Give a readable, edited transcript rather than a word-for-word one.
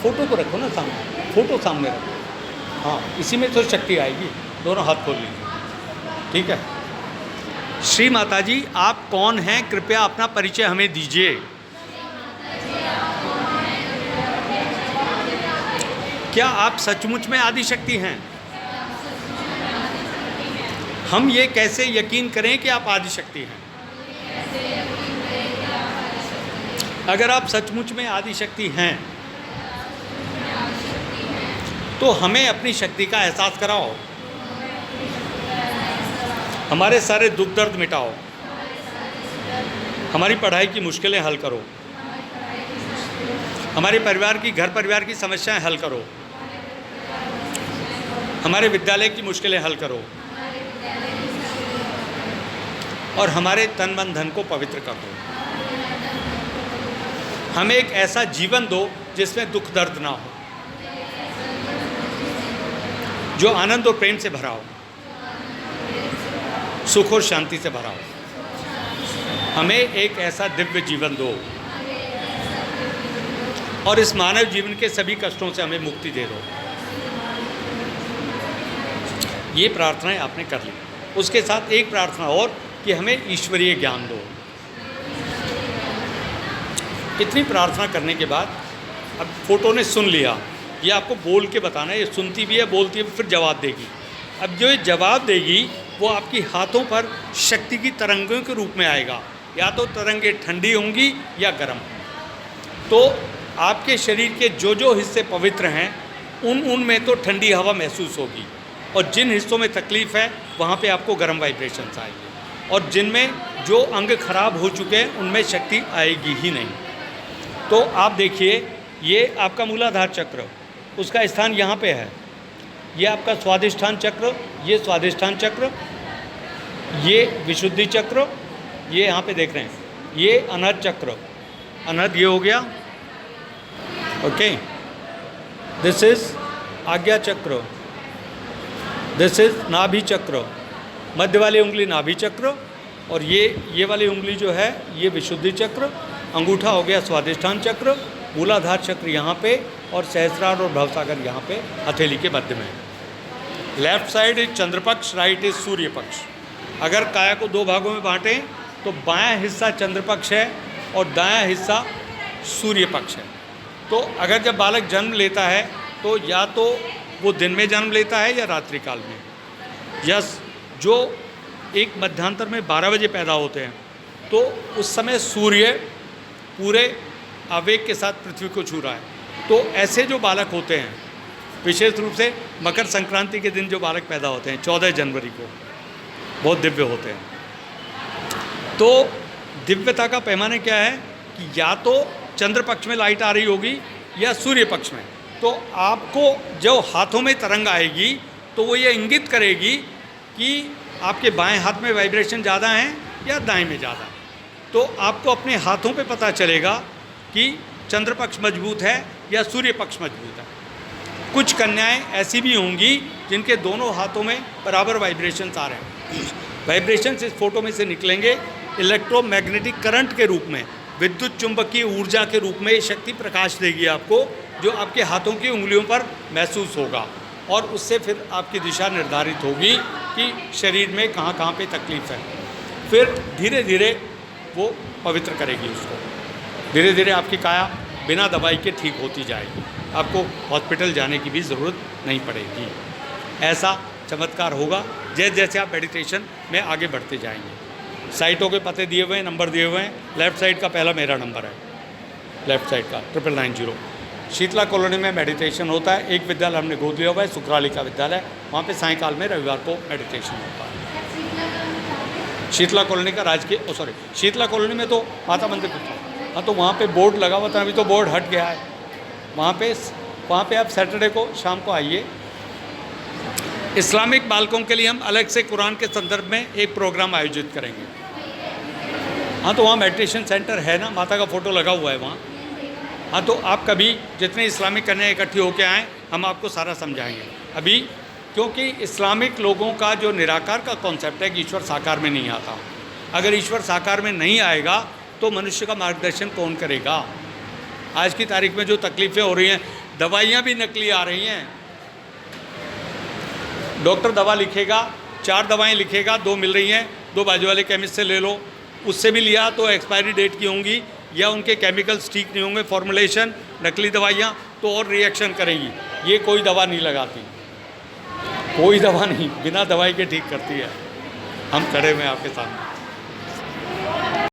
Photo को रखो ना सामने, फोटो सामने रखो। हाँ, इसी में तो शक्ति आएगी। दोनों हाथ खोल लीजिए, ठीक है। श्री माता जी, आप कौन हैं? कृपया अपना परिचय हमें दीजिए। क्या आप सचमुच में आदिशक्ति हैं? हम ये कैसे यकीन करें कि आप आदिशक्ति हैं? अगर आप सचमुच में आदिशक्ति हैं तो हमें अपनी शक्ति का एहसास कराओ, हमारे सारे दुख दर्द मिटाओ, हमारी पढ़ाई की मुश्किलें हल करो, हमारे परिवार की, घर परिवार की समस्याएं हल करो, हमारे विद्यालय की मुश्किलें हल करो, और हमारे तन मन धन को पवित्र कर दो। हमें एक ऐसा जीवन दो जिसमें दुख दर्द ना हो, जो आनंद और प्रेम से भरा हो, सुख और शांति से भरा हो। हमें एक ऐसा दिव्य जीवन दो और इस मानव जीवन के सभी कष्टों से हमें मुक्ति दे दो। ये प्रार्थनाएं आपने कर ली। उसके साथ एक प्रार्थना और कि हमें ईश्वरीय ज्ञान दो। इतनी प्रार्थना करने के बाद अब फोटो ने सुन लिया, ये आपको बोल के बताना है। ये सुनती भी है, बोलती है, फिर जवाब देगी। अब जो ये जवाब देगी वो आपकी हाथों पर शक्ति की तरंगों के रूप में आएगा। या तो तरंगे ठंडी होंगी या गर्म। तो आपके शरीर के जो जो हिस्से पवित्र हैं उनमें तो ठंडी हवा महसूस होगी, और जिन हिस्सों में तकलीफ़ है वहाँ पे आपको गर्म वाइब्रेशंस आएंगे, और जिनमें जो अंग खराब हो चुके हैं उनमें शक्ति आएगी ही नहीं। तो आप देखिए, ये आपका मूलाधार चक्र, उसका स्थान यहाँ पे है। ये आपका स्वाधिष्ठान चक्र, ये स्वाधिष्ठान चक्र, ये विशुद्धि चक्र, ये यहाँ पे देख रहे हैं, ये अनहद चक्र, अनहद ये हो गया। ओके, दिस इज आज्ञा चक्र, दिस इज नाभि चक्र, मध्य वाली उंगली नाभि चक्र, और ये वाली उंगली जो है ये विशुद्धि चक्र, अंगूठा हो गया स्वाधिष्ठान चक्र, मूलाधार चक्र यहाँ पे, और सहस्रार और भवसागर यहाँ पे हथेली के मध्य में। लेफ्ट साइड इज चंद्र पक्ष, राइट इज सूर्य पक्ष। अगर काया को दो भागों में बांटें तो बायां हिस्सा चंद्र पक्ष है और दायां हिस्सा सूर्य पक्ष है। तो अगर जब बालक जन्म लेता है तो या तो वो दिन में जन्म लेता है या रात्रि काल में। यस, जो एक मध्यांतर में 12 बजे पैदा होते हैं तो उस समय सूर्य पूरे आवेग के साथ पृथ्वी को छू रहा है। तो ऐसे जो बालक होते हैं, विशेष रूप से मकर संक्रांति के दिन जो बालक पैदा होते हैं 14 जनवरी को, बहुत दिव्य होते हैं। तो दिव्यता का पैमाना क्या है कि या तो चंद्र पक्ष में लाइट आ रही होगी या सूर्य पक्ष में। तो आपको जो हाथों में तरंग आएगी तो वो ये इंगित करेगी कि आपके बाएं हाथ में वाइब्रेशन ज़्यादा हैं या दाएं में ज़्यादा है। तो आपको अपने हाथों पे पता चलेगा कि चंद्र पक्ष मजबूत है या सूर्य पक्ष मजबूत है। कुछ कन्याएं ऐसी भी होंगी जिनके दोनों हाथों में बराबर वाइब्रेशंस आ रहे हैं। वाइब्रेशंस इस फोटो में से निकलेंगे इलेक्ट्रोमैग्नेटिक करंट के रूप में, विद्युत चुंबकीय ऊर्जा के रूप में। ये शक्ति प्रकाश देगी आपको, जो आपके हाथों की उंगलियों पर महसूस होगा, और उससे फिर आपकी दिशा निर्धारित होगी कि शरीर में कहाँ कहाँ पे तकलीफ़ है। फिर धीरे धीरे वो पवित्र करेगी उसको। धीरे धीरे आपकी काया बिना दवाई के ठीक होती जाएगी, आपको हॉस्पिटल जाने की भी ज़रूरत नहीं पड़ेगी। ऐसा चमत्कार होगा जैसे जैसे आप मेडिटेशन में आगे बढ़ते जाएंगे। साइटों के पते दिए हुए हैं, नंबर दिए हुए हैं। लेफ़्ट साइड का पहला मेरा नंबर है, लेफ़्ट साइड का 9990। शीतला कॉलोनी में मेडिटेशन होता है। एक विद्यालय हमने गोद लिया हुआ है, सुखराली का विद्यालय, वहाँ पे सायंकाल में रविवार को मेडिटेशन होता है। शीतला कॉलोनी का राजकीय शीतला कॉलोनी में तो माता मंदिर था। हाँ, तो वहाँ पे बोर्ड लगा हुआ था, अभी तो बोर्ड हट गया है। वहाँ पे आप सैटरडे को शाम को आइए। इस्लामिक बालकों के लिए हम अलग से कुरान के संदर्भ में एक प्रोग्राम आयोजित करेंगे। हाँ, तो वहाँ मेडिटेशन सेंटर है ना, माता का फ़ोटो लगा हुआ है वहाँ। हाँ, तो आप कभी जितने इस्लामिक कन्या इकट्ठी होकर आएँ, हम आपको सारा समझाएंगे। अभी क्योंकि इस्लामिक लोगों का जो निराकार का कॉन्सेप्ट है कि ईश्वर साकार में नहीं आता। अगर ईश्वर साकार में नहीं आएगा तो मनुष्य का मार्गदर्शन कौन करेगा? आज की तारीख में जो तकलीफ़ें हो रही हैं, दवाइयाँ भी नकली आ रही हैं। डॉक्टर दवा लिखेगा, 4 दवाएं लिखेगा, 2 मिल रही हैं, 2 बाजू वाले केमिस्ट से ले लो। उससे भी लिया तो एक्सपायरी डेट की होंगी या उनके केमिकल्स ठीक नहीं होंगे, फॉर्मुलेशन, नकली दवाइयाँ तो और रिएक्शन करेंगी। ये कोई दवा नहीं लगाती, कोई दवा नहीं, बिना दवाई के ठीक करती है। हम खड़े हुए हैं आपके सामने।